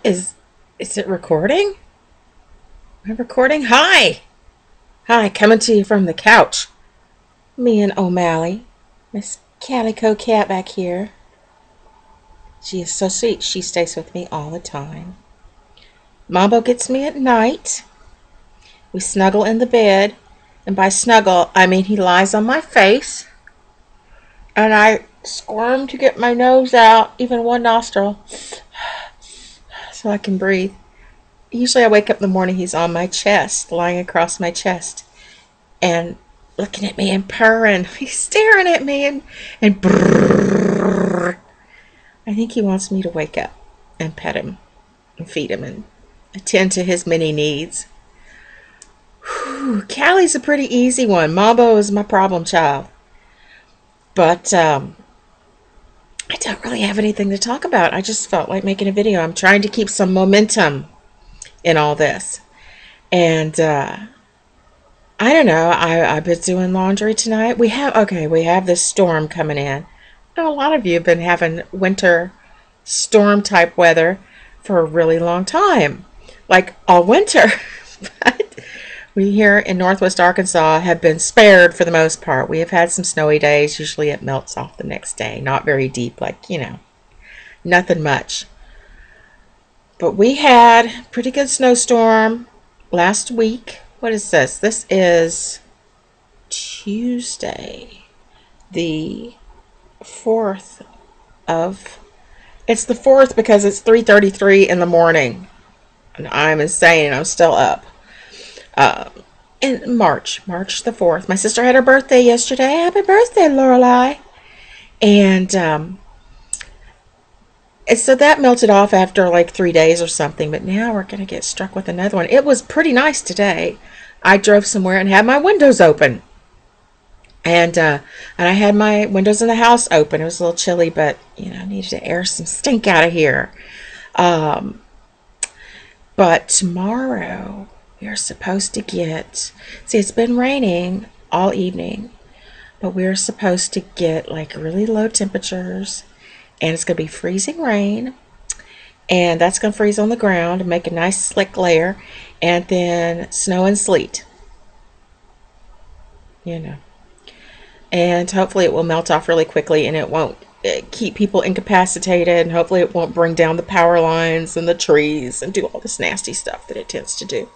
Is is it recording? Am I recording? Hi! Hi, coming to you from the couch. Me and O'Malley. Miss Calico Cat back here. She is so sweet. She stays with me all the time. Mambo gets me at night. We snuggle in the bed. And by snuggle, I mean he lies on my face. And I squirm to get my nose out, even one nostril, so I can breathe. Usually I wake up in the morning, he's on my chest, lying across my chest, and looking at me and purring. He's staring at me and brrrr. I think he wants me to wake up and pet him and feed him and attend to his many needs. Whew, Callie's a pretty easy one. Mambo is my problem child. But I don't really have anything to talk about. I just felt like making a video. I'm trying to keep some momentum in all this. And I don't know. I've been doing laundry tonight. We have this storm coming in. I know a lot of you have been having winter storm type weather for a really long time. Like all winter. But we here in Northwest Arkansas have been spared for the most part. We have had some snowy days. Usually it melts off the next day. Not very deep, like, nothing much. But we had a pretty good snowstorm last week. What is this? This is Tuesday, the 4th of... It's the 4th because it's 3:33 in the morning. And I'm insane and I'm still up. In March the 4th. My sister had her birthday yesterday. Happy birthday, Lorelei. And so that melted off after like 3 days or something. But now we're going to get struck with another one. It was pretty nice today. I drove somewhere and had my windows open. And I had my windows in the house open. It was a little chilly, but, I needed to air some stink out of here. But tomorrow... we are supposed to get, it's been raining all evening, but we're supposed to get like really low temperatures, and it's going to be freezing rain, and that's going to freeze on the ground and make a nice slick layer, and then snow and sleet, and hopefully it will melt off really quickly, and it won't keep people incapacitated, and hopefully it won't bring down the power lines and the trees and do all this nasty stuff that it tends to do.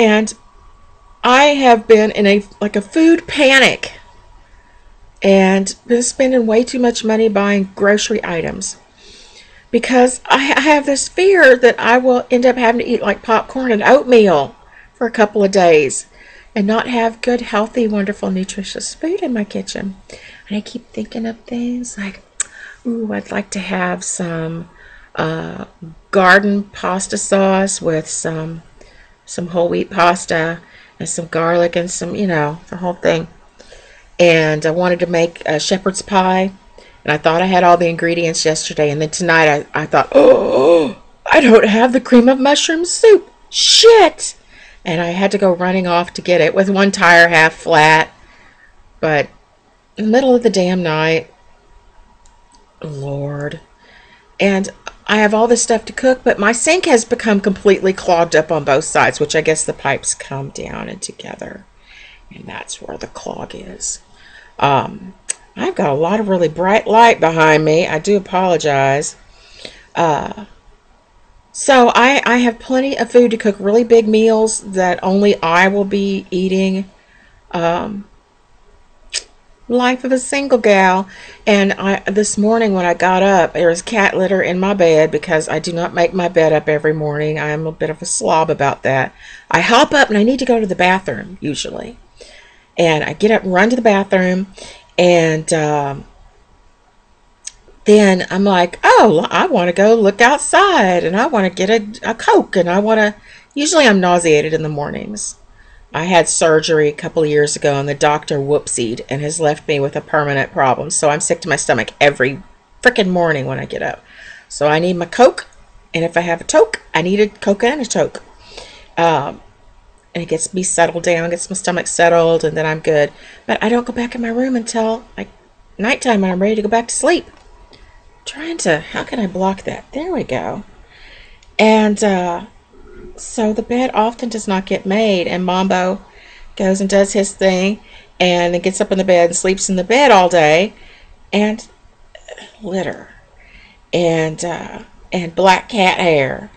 And I have been in a food panic and been spending way too much money buying grocery items because I have this fear that I will end up having to eat like popcorn and oatmeal for a couple of days and not have good, healthy, wonderful, nutritious food in my kitchen. And I keep thinking of things like, ooh, I'd like to have some garden pasta sauce with some whole wheat pasta and some garlic and some, the whole thing. And I wanted to make a shepherd's pie, and I thought I had all the ingredients yesterday, and then tonight I thought, oh, I don't have the cream of mushroom soup. Shit! And I had to go running off to get it with one tire half flat. But in the middle of the damn night, Lord. And I have all this stuff to cook, but my sink has become completely clogged up on both sides, which I guess the pipes come down and together, and that's where the clog is. I've got a lot of really bright light behind me. I do apologize. So I have plenty of food to cook really big meals that only I will be eating. Life of a single gal. And this morning when I got up, there was cat litter in my bed because I do not make my bed up every morning. I am a bit of a slob about that. I hop up and I need to go to the bathroom usually, and I get up and run to the bathroom, and then I'm like, oh, I want to go look outside, and I want to get a Coke, and usually I'm nauseated in the mornings. I had surgery a couple of years ago, and the doctor whoopsied and has left me with a permanent problem. So I'm sick to my stomach every freaking morning when I get up. So I need my Coke, and if I have a toke, I need a Coke and a toke. And it gets me settled down, gets my stomach settled, and then I'm good. But I don't go back in my room until like nighttime when I'm ready to go back to sleep. How can I block that? There we go. And so the bed often does not get made, and Mambo goes and does his thing, and then gets up in the bed and sleeps in the bed all day, and litter, and black cat hair,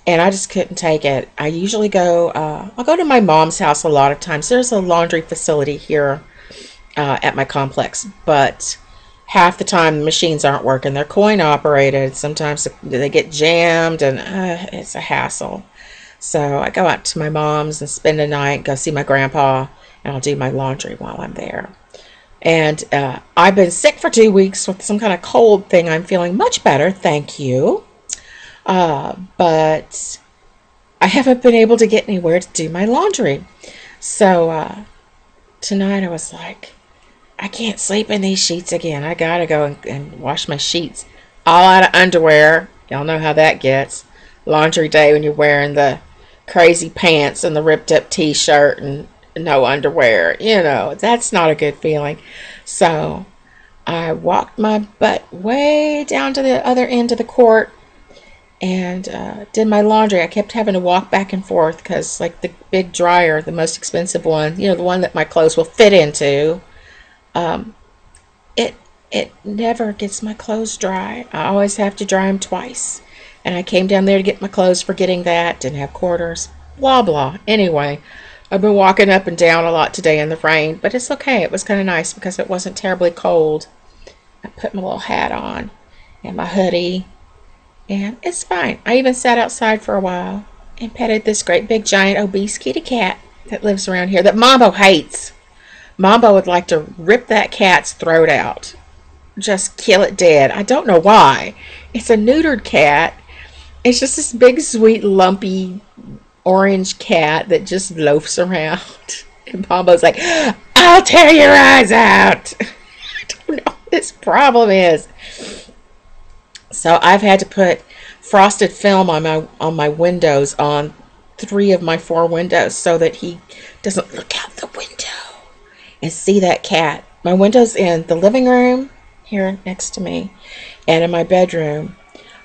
and I just couldn't take it. I usually go, I'll go to my mom's house a lot of times. There's a laundry facility here at my complex, but half the time the machines aren't working. They're coin operated. Sometimes they get jammed, and it's a hassle. So I go out to my mom's and spend the night, go see my grandpa, and I'll do my laundry while I'm there. And I've been sick for 2 weeks with some kind of cold thing. I'm feeling much better, thank you. But I haven't been able to get anywhere to do my laundry. So tonight I was like, I can't sleep in these sheets again. I gotta go and wash my sheets. All out of underwear. Y'all know how that gets. Laundry day when you're wearing the crazy pants and the ripped up t-shirt and no underwear. You know, that's not a good feeling. So I walked my butt way down to the other end of the court and did my laundry. I kept having to walk back and forth because, like, the big dryer, the most expensive one, you know, the one that my clothes will fit into, it never gets my clothes dry. I always have to dry them twice. And I came down there to get my clothes, forgetting that, didn't have quarters, blah, blah. Anyway, I've been walking up and down a lot today in the rain, but it's okay. It was kind of nice because it wasn't terribly cold. I put my little hat on and my hoodie, and it's fine. I even sat outside for a while and petted this great big giant obese kitty cat that lives around here that Mambo hates. Mambo would like to rip that cat's throat out. Just kill it dead. I don't know why. It's a neutered cat. It's just this big, sweet, lumpy, orange cat that just loafs around. And Mambo's like, I'll tear your eyes out. I don't know what his problem is. So I've had to put frosted film on my windows, on 3 of my 4 windows, so that he doesn't look out the window and see that cat. My windows in the living room here next to me and in my bedroom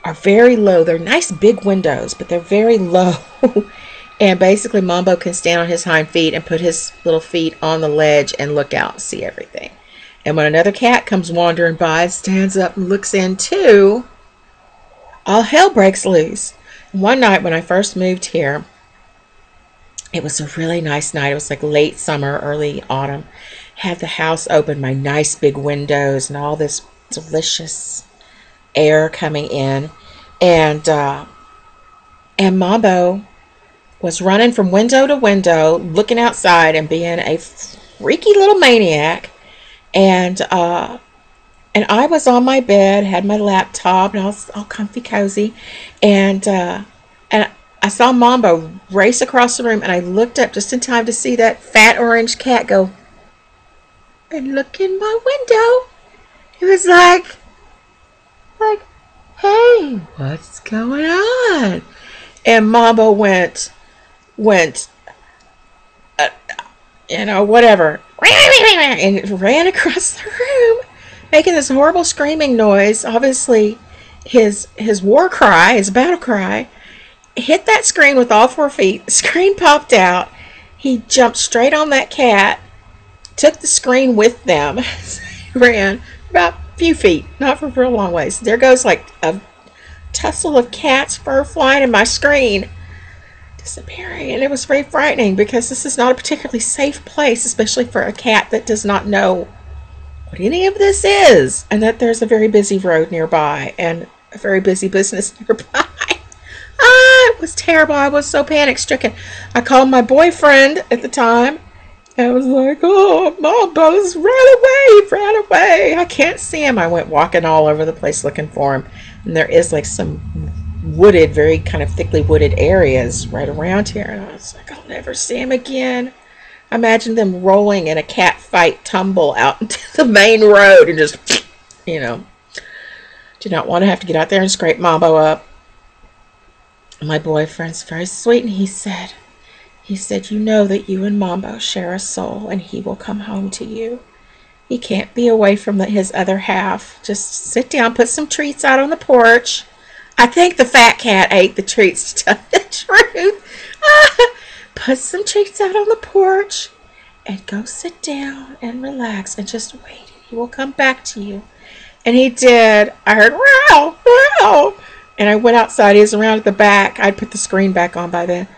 are very low. They're nice big windows, but they're very low. And basically Mambo can stand on his hind feet and put his little feet on the ledge and look out and see everything. And when another cat comes wandering by, stands up and looks in too, all hell breaks loose. One night when I first moved here, it was a really nice night. It was like late summer, early autumn. Had the house open, my nice big windows, and all this delicious air coming in. And Mambo was running from window to window, looking outside and being a freaky little maniac. And I was on my bed, had my laptop, and I was all comfy cozy. And I saw Mambo race across the room, and I looked up just in time to see that fat orange cat go and look in my window. It was like, hey, what's going on? And Mambo went, whatever, and ran across the room, making this horrible screaming noise. Obviously, his war cry, his battle cry, hit that screen with all 4 feet. The screen popped out. He jumped straight on that cat, took the screen with them, ran about a few feet, not for a real long ways. There goes like a tussle of cat's fur flying in my screen, disappearing. And it was very frightening because this is not a particularly safe place, especially for a cat that does not know what any of this is, and that there's a very busy road nearby and a very busy business nearby. It was terrible. I was so panic stricken. I called my boyfriend at the time. I was like, oh, Mambo's ran away. I can't see him. I went walking all over the place looking for him. And there is like some wooded, very kind of thickly wooded areas right around here. And I was like, I'll never see him again. I imagine them rolling in a cat fight tumble out into the main road and just, do not want to have to get out there and scrape Mambo up. My boyfriend's very sweet, and he said, you know that you and Mambo share a soul, and he will come home to you. He can't be away from his other half. Just sit down, put some treats out on the porch. I think the fat cat ate the treats, to tell you the truth. Put some treats out on the porch and go sit down and relax and just wait. He will come back to you. And he did. I heard, wow, wow. And I went outside. He was around at the back. I'd put the screen back on by then.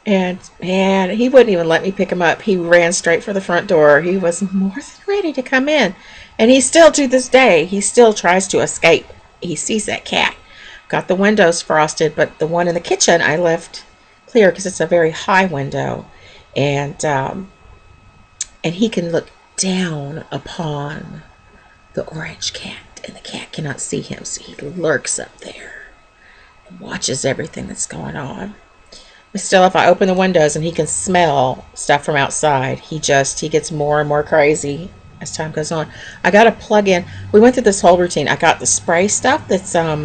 And man, he wouldn't even let me pick him up. He ran straight for the front door. He was more than ready to come in. And he still, to this day, he still tries to escape. He sees that cat. Got the windows frosted, but the one in the kitchen I left clear because it's a very high window. And he can look down upon the orange cat, and the cat cannot see him, so he lurks up there and watches everything that's going on. But still, if I open the windows and he can smell stuff from outside, he gets more and more crazy as time goes on. I got to plug in. We went through this whole routine. I got the spray stuff that's I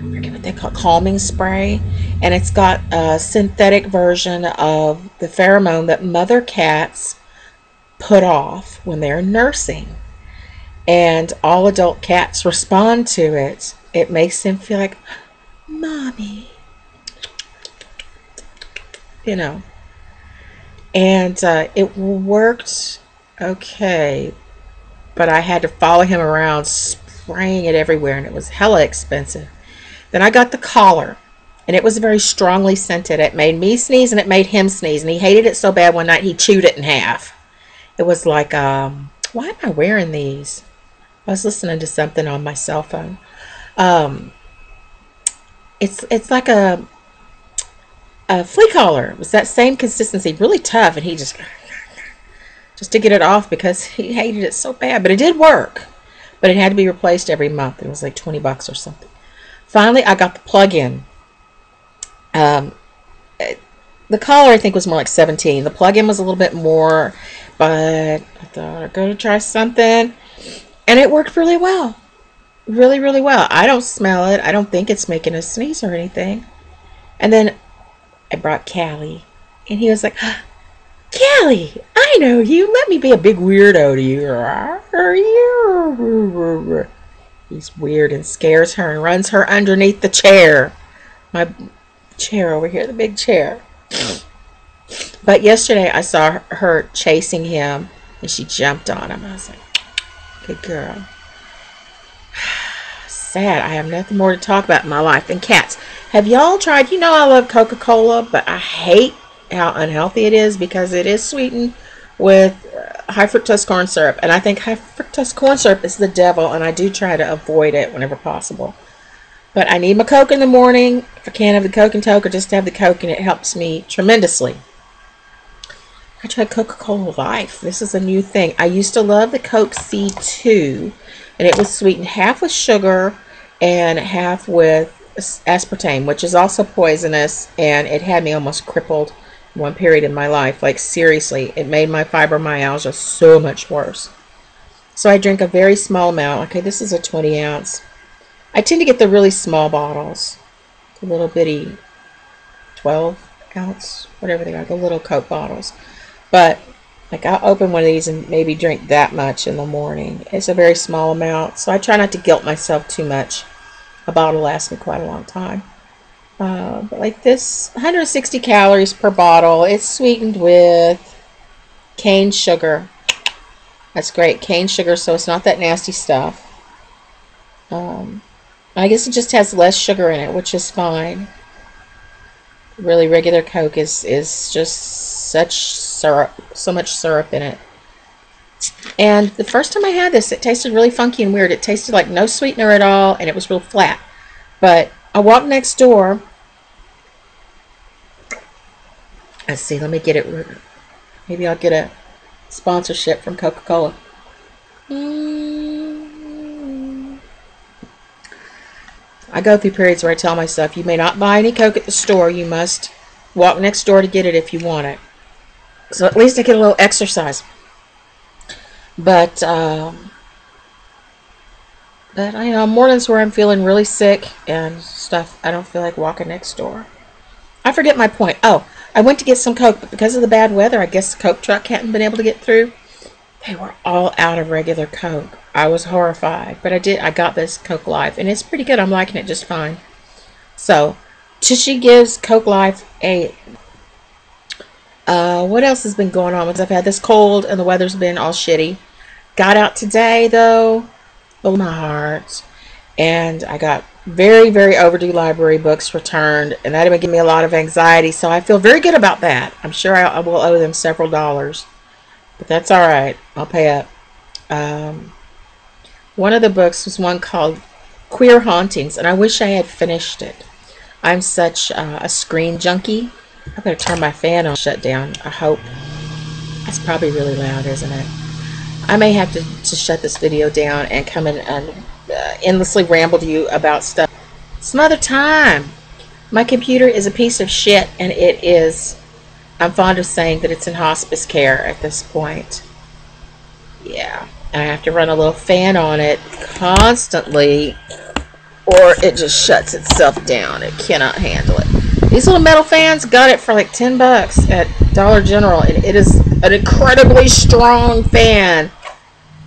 forget what they call it, calming spray, and it's got a synthetic version of the pheromone that mother cats put off when they're nursing, and all adult cats respond to it. It makes them feel like mommy, you know. And it worked okay, but I had to follow him around spraying it everywhere, and it was hella expensive. Then I got the collar, and it was very strongly scented. It made me sneeze and it made him sneeze, and he hated it so bad one night he chewed it in half. It was like, why am I wearing these? I was listening to something on my cell phone. It's like a flea collar. It was that same consistency, really tough, and he just to get it off because he hated it so bad. But it did work. But it had to be replaced every month. It was like 20 bucks or something. Finally, I got the plug-in. The collar, I think, was more like 17. The plug-in was a little bit more, but I thought I'd go to try something. And it worked really well. Really, really well. I don't smell it. I don't think it's making us sneeze or anything. And then I brought Callie. And he was like, Callie, I know you. Let me be a big weirdo to you. He's weird and scares her and runs her underneath the chair. My chair over here, the big chair. But yesterday I saw her chasing him and she jumped on him. I was like, good girl. Sad. I have nothing more to talk about in my life than cats. Have y'all tried? You know I love Coca-Cola, but I hate how unhealthy it is because it is sweetened with high fructose corn syrup, and I think high fructose corn syrup is the devil, and I do try to avoid it whenever possible. But I need my Coke in the morning. If I can't have the Coke and Coke, or just have the Coke, and it helps me tremendously. I tried Coca-Cola Life. This is a new thing. I used to love the Coke C2, and it was sweetened half with sugar and half with aspartame, which is also poisonous, and it had me almost crippled one period in my life. Like, seriously, it made my fibromyalgia so much worse. So I drink a very small amount. Okay, this is a 20 ounce. I tend to get the really small bottles, the little bitty 12 ounce, whatever they are, the little Coke bottles. But like, I'll open one of these and maybe drink that much in the morning. It's a very small amount, so I try not to guilt myself too much. A bottle lasts me quite a long time. But like this, 160 calories per bottle. It's sweetened with cane sugar. That's great, cane sugar, so it's not that nasty stuff. I guess it just has less sugar in it, which is fine. Really, regular Coke is just such syrup, so much syrup in it. And the first time I had this, it tasted really funky and weird. It tasted like no sweetener at all, and it was real flat. But I walked next door. Let's see, let me get it. Maybe I'll get a sponsorship from Coca-Cola. I go through periods where I tell myself, you may not buy any Coke at the store. You must walk next door to get it if you want it. So at least I get a little exercise. But I know mornings where I'm feeling really sick and stuff, I don't feel like walking next door. I forget my point. Oh, I went to get some Coke, but because of the bad weather, I guess the Coke truck hadn't been able to get through. They were all out of regular Coke. I was horrified, but I got this Coke Life, and it's pretty good. I'm liking it just fine. So, Tushy gives Coke Life a... what else has been going on? Because I've had this cold and the weather's been all shitty. Got out today, though. Oh, my heart. And I got very, very overdue library books returned. And that would give me a lot of anxiety. So I feel very good about that. I'm sure I will owe them several dollars. But that's all right. I'll pay up. One of the books was one called Queer Hauntings. And I wish I had finished it. I'm such a screen junkie. I better turn my fan on, shut down. I hope. That's probably really loud, isn't it? I may have to shut this video down and come in and endlessly ramble to you about stuff some other time. My computer is a piece of shit, and it is, I'm fond of saying that it's in hospice care at this point. Yeah, and I have to run a little fan on it constantly, or it just shuts itself down. It cannot handle it. These little metal fans, got it for like 10 bucks at Dollar General, and it is an incredibly strong fan.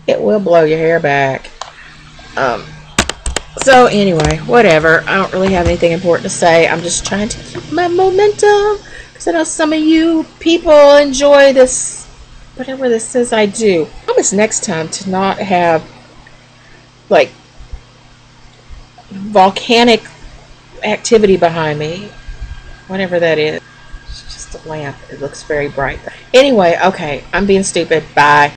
It will blow your hair back. So anyway, whatever. I don't really have anything important to say. I'm just trying to keep my momentum, because I know some of you people enjoy this, whatever this is I do. I promise next time to not have like volcanic activity behind me. Whatever that is. It's just a lamp. It looks very bright. Anyway, okay. I'm being stupid. Bye.